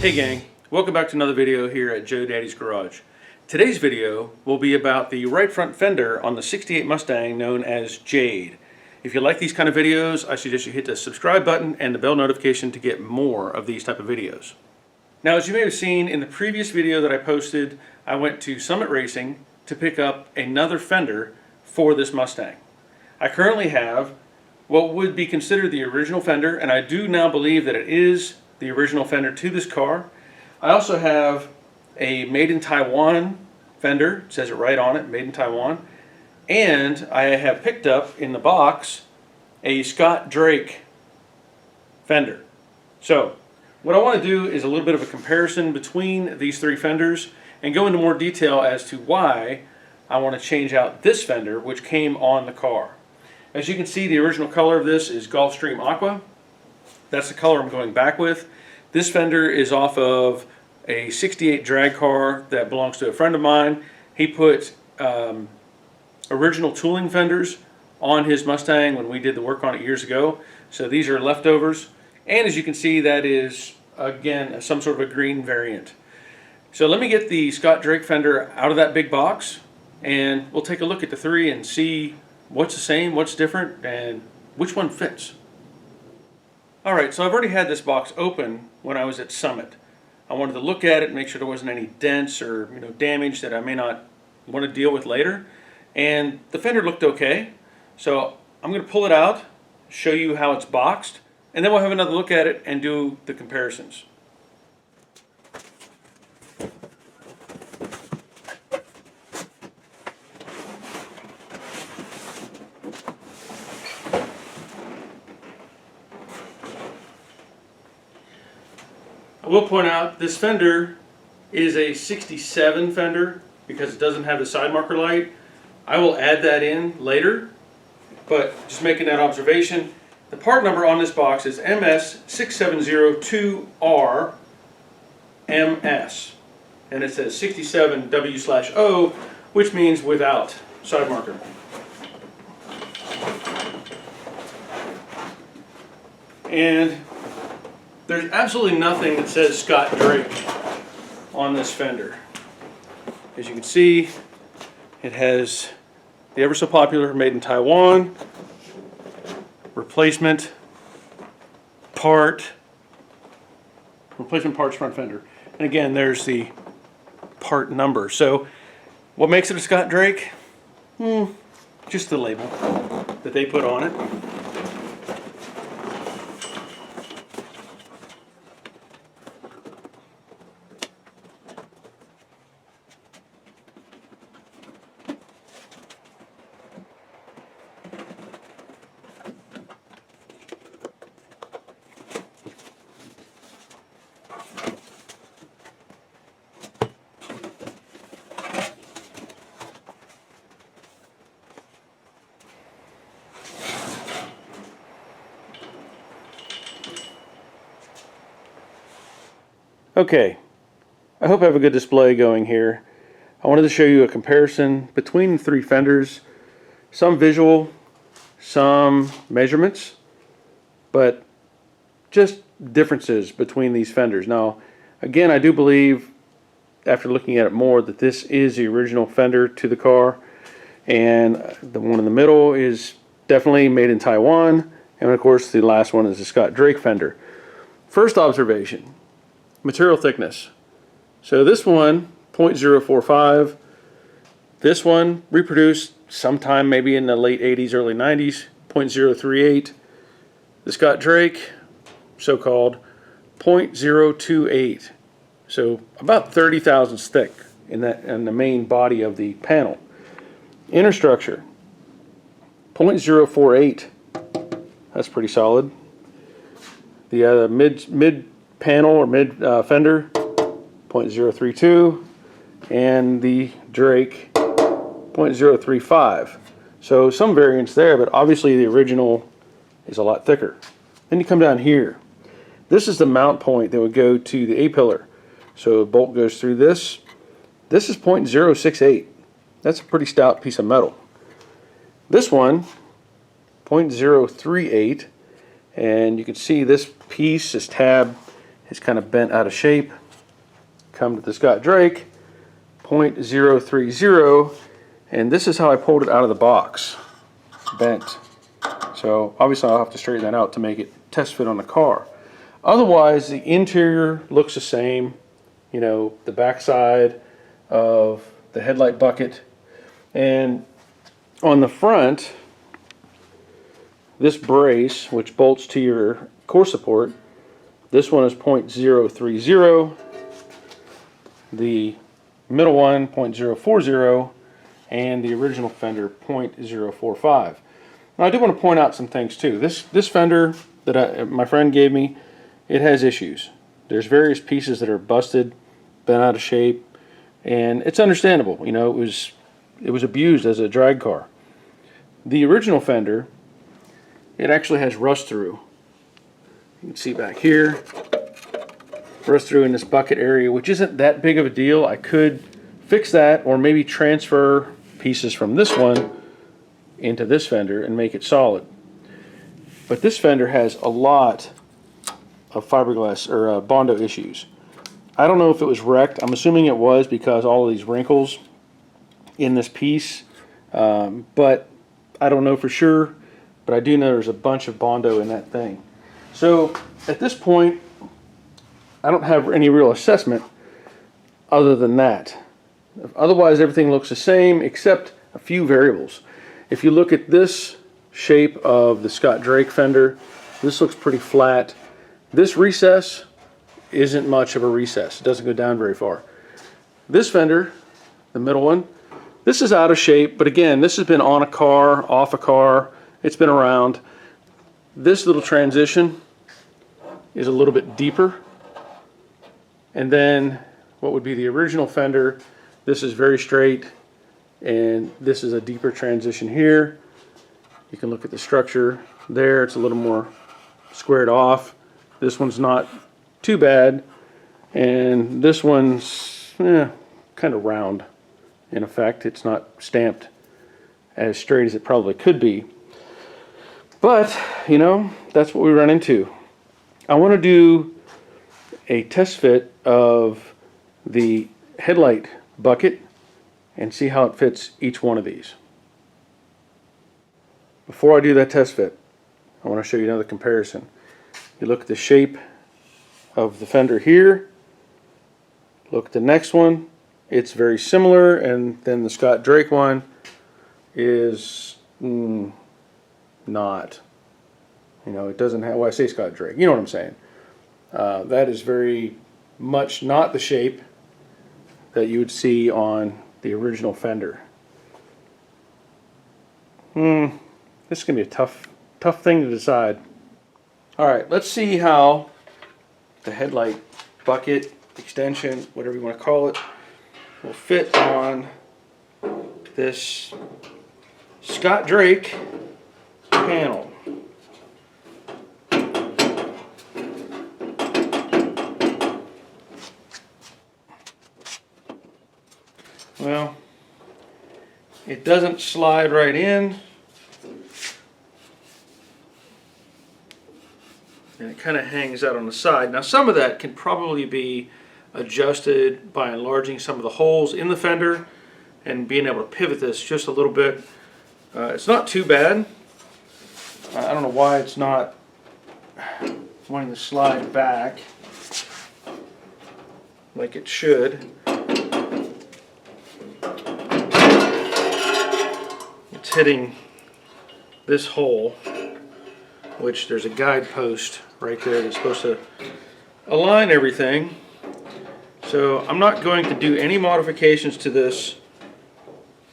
Hey gang, welcome back to another video here at Joe Daddy's Garage. Today's video will be about the right front fender on the 68 Mustang known as Jade. If you like these kind of videos, I suggest you hit the subscribe button and the bell notification to get more of these type of videos. Now, as you may have seen in the previous video that I posted, I went to Summit Racing to pick up another fender for this Mustang. I currently have what would be considered the original fender, and I do now believe that it is the original fender to this car. I also have a made in Taiwan fender, it says it right on it, made in Taiwan, and I have picked up in the box a Scott Drake fender. So what I want to do is a little bit of a comparison between these three fenders and go into more detail as to why I want to change out this fender, which came on the car. As you can see, the original color of this is Gulfstream Aqua. That's the color I'm going back with. This fender is off of a 68 drag car that belongs to a friend of mine. He put original tooling fenders on his Mustang when we did the work on it years ago. So these are leftovers. And as you can see, that is, again, some sort of a green variant. So let me get the Scott Drake fender out of that big box, and we'll take a look at the three and see what's the same, what's different, and which one fits. Alright, so I've already had this box open when I was at Summit. I wanted to look at it, make sure there wasn't any dents or damage that I may not want to deal with later. And the fender looked okay. So I'm going to pull it out, show you how it's boxed, and then we'll have another look at it and do the comparisons. I will point out this fender is a 67 fender because it doesn't have the side marker light. I will add that in later, but just making that observation. The part number on this box is MS6702R MS, and it says 67W/O, which means without side marker. And there's absolutely nothing that says Scott Drake on this fender. As you can see, it has the ever so popular made in Taiwan, replacement parts front fender. And again, there's the part number. So what makes it a Scott Drake? Just the label that they put on it. Okay, I hope I have a good display going here. I wanted to show you a comparison between the three fenders, some visual, some measurements, but just differences between these fenders. Now, again, I do believe, after looking at it more, that this is the original fender to the car, and the one in the middle is definitely made in Taiwan, and of course the last one is the Scott Drake fender. First observation. Material thickness. So this one, 0.045. This one, reproduced sometime maybe in the late 80s, early 90s, 0.038. The Scott Drake, so-called, 0.028. So about 30 thousandths thick in the main body of the panel. Inner structure, 0.048. That's pretty solid. The mid panel or mid fender, 0.032, and the Drake, 0.035. So some variance there, but obviously the original is a lot thicker. Then you come down here. This is the mount point that would go to the A-pillar. So a bolt goes through this. This is 0.068. That's a pretty stout piece of metal. This one, 0.038, and you can see this piece, this tab, It's kind of bent out of shape. Come to the Scott Drake, 0.030, and this is how I pulled it out of the box, bent. So obviously I'll have to straighten that out to make it test fit on the car. Otherwise, the interior looks the same. You know, the backside of the headlight bucket, and on the front, this brace, which bolts to your core support, this one is 0.030, the middle one 0.040, and the original fender 0.045. Now I do want to point out some things too. This fender that my friend gave me, it has issues. There's various pieces that are busted, bent out of shape, and it's understandable. You know, it was abused as a drag car. The original fender, it actually has rust through. You can see back here, rust through in this bucket area, which isn't that big of a deal. I could fix that, or maybe transfer pieces from this one into this fender and make it solid. But this fender has a lot of fiberglass or bondo issues. I don't know if it was wrecked. I'm assuming it was because all of these wrinkles in this piece, but I don't know for sure. But I do know there's a bunch of bondo in that thing. So at this point, I don't have any real assessment other than that. Otherwise, everything looks the same except a few variables. If you look at this shape of the Scott Drake fender, this looks pretty flat. This recess isn't much of a recess. It doesn't go down very far. This fender, the middle one, this is out of shape, but again, this has been on a car, off a car, it's been around. This little transition is a little bit deeper. And then what would be the original fender, this is very straight, and this is a deeper transition here. You can look at the structure there, it's a little more squared off. This one's not too bad, and this one's kind of round in effect. It's not stamped as straight as it probably could be. But, you know, that's what we run into. I want to do a test fit of the headlight bucket and see how it fits each one of these. Before I do that test fit, I want to show you another comparison. You look at the shape of the fender here, look at the next one, it's very similar, and then the Scott Drake one is not. You know, it doesn't have, well, I say Scott Drake, you know what I'm saying. That is very much not the shape that you would see on the original fender. This is going to be a tough thing to decide. Alright, let's see how the headlight bucket, extension, whatever you want to call it, will fit on this Scott Drake panel. Well, it doesn't slide right in, and it kind of hangs out on the side. Now some of that can probably be adjusted by enlarging some of the holes in the fender and being able to pivot this just a little bit. It's not too bad. I don't know why it's not wanting to slide back like it should. It's hitting this hole, which there's a guidepost right there that's supposed to align everything. So I'm not going to do any modifications to this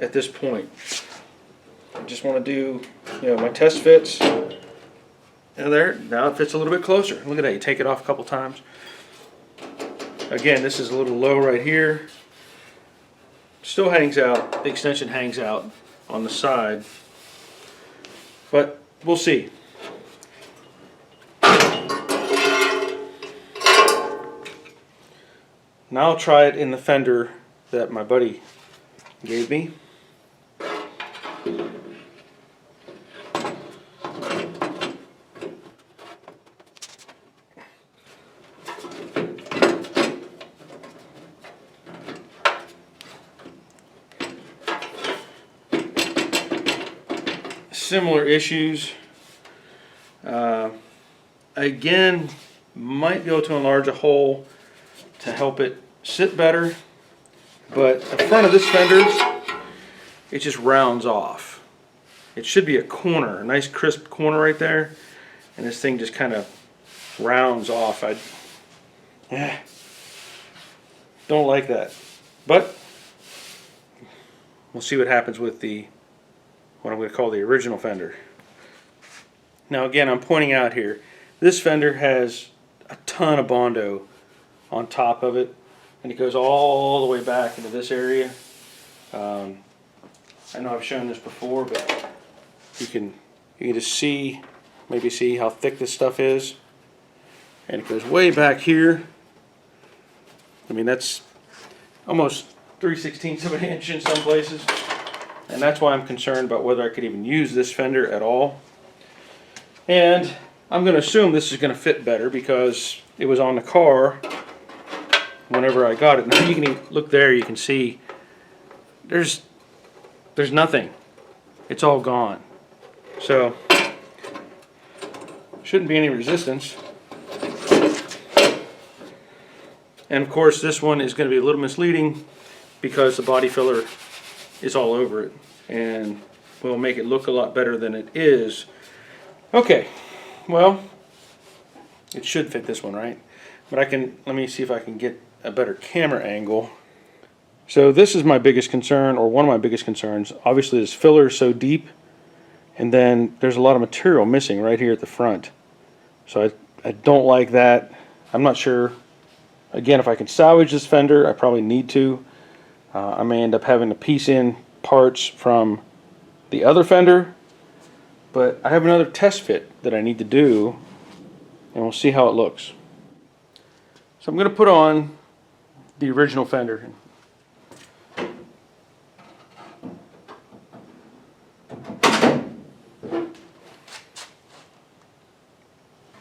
at this point. I just want to do, you know, my test fits. And there, now it fits a little bit closer. Look at that, you take it off a couple times. Again, this is a little low right here. Still hangs out, the extension hangs out on the side. But we'll see. Now I'll try it in the fender that my buddy gave me. similar issues. Again, might be able to enlarge a hole to help it sit better, but the front of this fender, it just rounds off. It should be a corner, a nice crisp corner right there, and this thing just kind of rounds off. I don't like that, but we'll see what happens with what I'm going to call the original fender. Now again, I'm pointing out here, this fender has a ton of bondo on top of it, and it goes all the way back into this area. I know I've shown this before, but you can just maybe see how thick this stuff is, and it goes way back here. I mean, that's almost 3/16 of an inch in some places, and that's why I'm concerned about whether I could even use this fender at all. And I'm going to assume this is going to fit better because it was on the car whenever I got it. Now you can look there, you can see there's nothing. It's all gone. So shouldn't be any resistance. And of course this one is going to be a little misleading because the body filler is all over it and will make it look a lot better than it is. Okay, well, it should fit this one, right? But let me see if I can get a better camera angle. So this is my biggest concern, or one of my biggest concerns. Obviously this filler is so deep, and then there's a lot of material missing right here at the front. So I don't like that. I'm not sure, again, if I can salvage this fender. I probably need to. I may end up having to piece in parts from the other fender, but I have another test fit that I need to do, and we'll see how it looks. So I'm going to put on the original fender.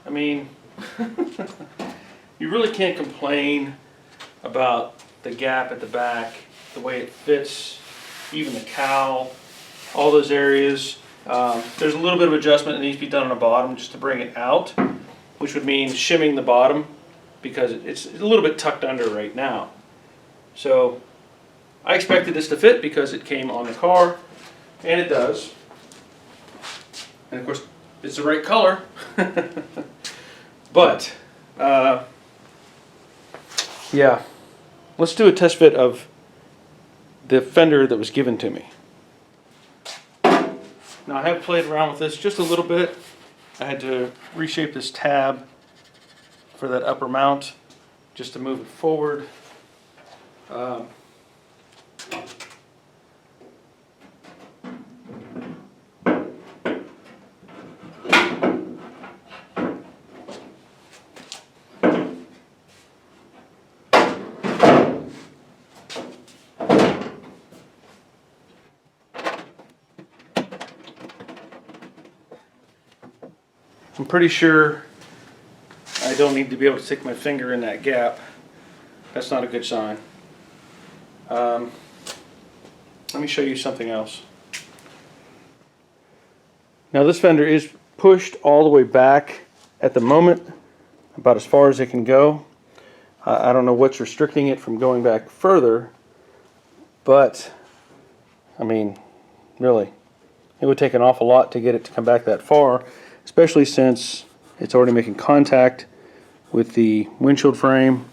I mean, you really can't complain about the gap at the back, the way it fits, even the cowl, all those areas. There's a little bit of adjustment that needs to be done on the bottom just to bring it out, which would mean shimming the bottom because it's a little bit tucked under right now. So I expected this to fit because it came on the car, and it does. And of course, it's the right color. But yeah, let's do a test fit of the fender that was given to me. Now I have played around with this just a little bit. I had to reshape this tab for that upper mount just to move it forward. I'm pretty sure I don't need to be able to stick my finger in that gap. That's not a good sign. Let me show you something else. Now this fender is pushed all the way back at the moment, about as far as it can go. I don't know what's restricting it from going back further, but I mean, really, it would take an awful lot to get it to come back that far, especially since it's already making contact with the windshield frame.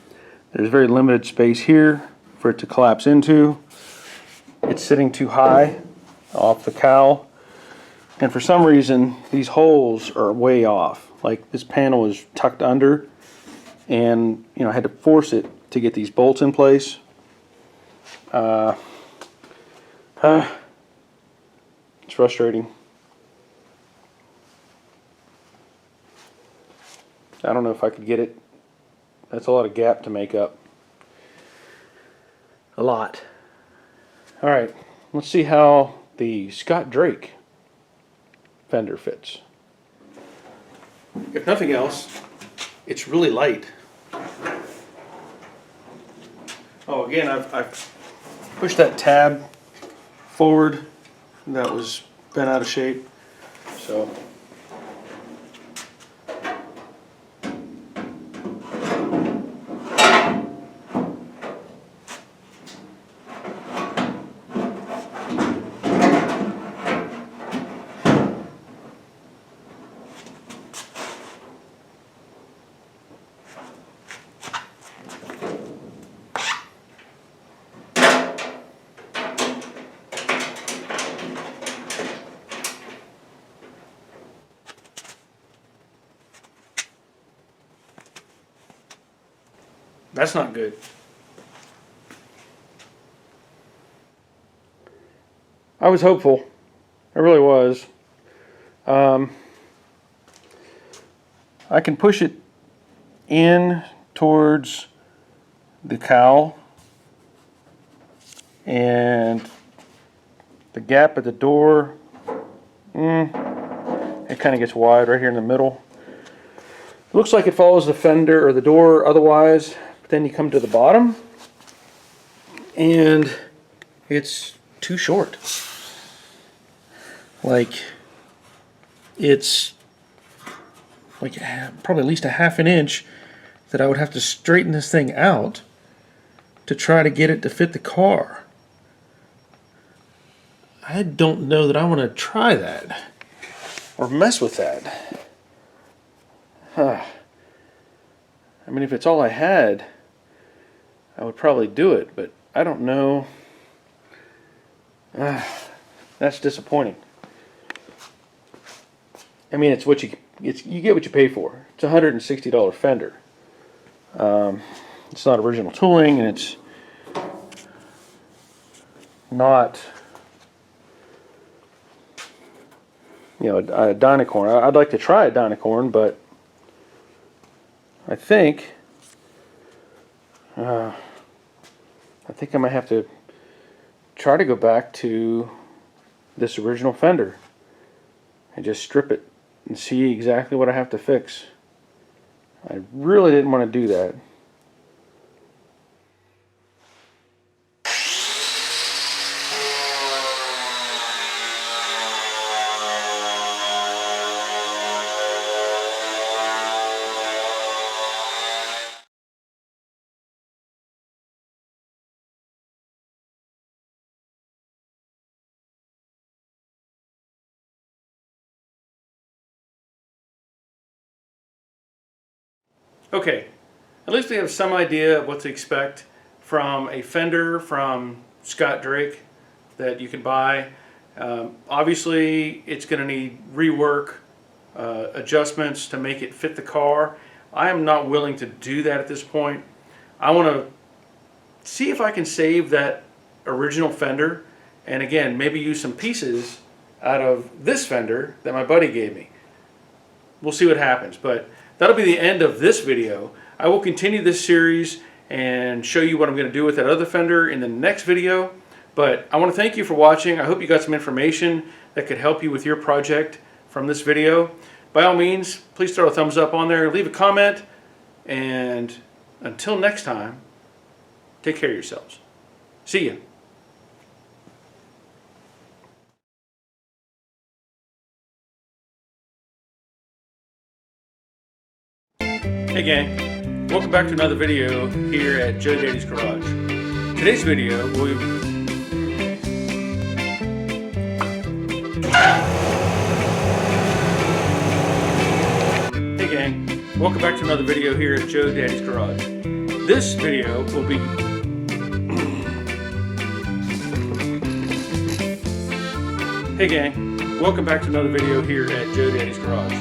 There's very limited space here for it to collapse into. It's sitting too high off the cowl, and for some reason these holes are way off. Like this panel is tucked under, and I had to force it to get these bolts in place. It's frustrating. I don't know if I could get it. That's a lot of gap to make up. A lot. Alright, let's see how the Scott Drake fender fits. If nothing else, it's really light. Oh, again, I've pushed that tab forward that was bent out of shape. So that's not good. I was hopeful. I really was. I can push it in towards the cowl, and the gap at the door, it kind of gets wide right here in the middle. It looks like it follows the fender or the door otherwise, but then you come to the bottom and it's too short. Like, it's like probably at least a half an inch that I would have to straighten this thing out to try to get it to fit the car. I don't know that I want to try that or mess with that. I mean, if it's all I had, I would probably do it, but I don't know. That's disappointing. I mean, it's what you get what you pay for. It's a $160 fender. It's not original tooling, and it's not, you know, a Dynacorn. I'd like to try a Dynacorn, but I think I might have to try to go back to this original fender and just strip it and see exactly what I have to fix. I really didn't want to do that. Okay, at least we have some idea of what to expect from a fender from Scott Drake that you can buy. Obviously, it's going to need rework, adjustments to make it fit the car. I am not willing to do that at this point. I want to see if I can save that original fender, and again, maybe use some pieces out of this fender that my buddy gave me. We'll see what happens, but that'll be the end of this video. I will continue this series and show you what I'm going to do with that other fender in the next video. But I want to thank you for watching. I hope you got some information that could help you with your project from this video. By all means, please throw a thumbs up on there, leave a comment, and until next time, take care of yourselves. See ya. Hey gang, welcome back to another video here at Jade's Garage. Today's video will Hey gang, welcome back to another video here at Jade's Garage. This video will be Hey gang, welcome back to another video here at Jade's Garage.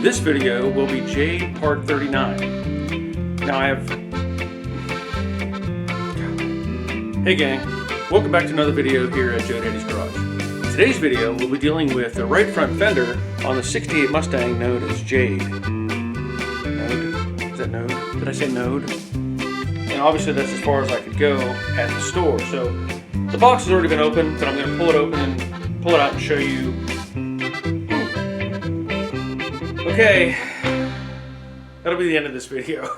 This video will be Jade Part 39. Now I have... Hey gang, welcome back to another video here at Jade's Garage. Today's video will be dealing with the right front fender on the 68 Mustang known as Jade. Node? Is that node? Did I say node? And obviously that's as far as I could go at the store. So the box has already been opened, but I'm going to pull it open and pull it out and show you. Okay, that'll be the end of this video.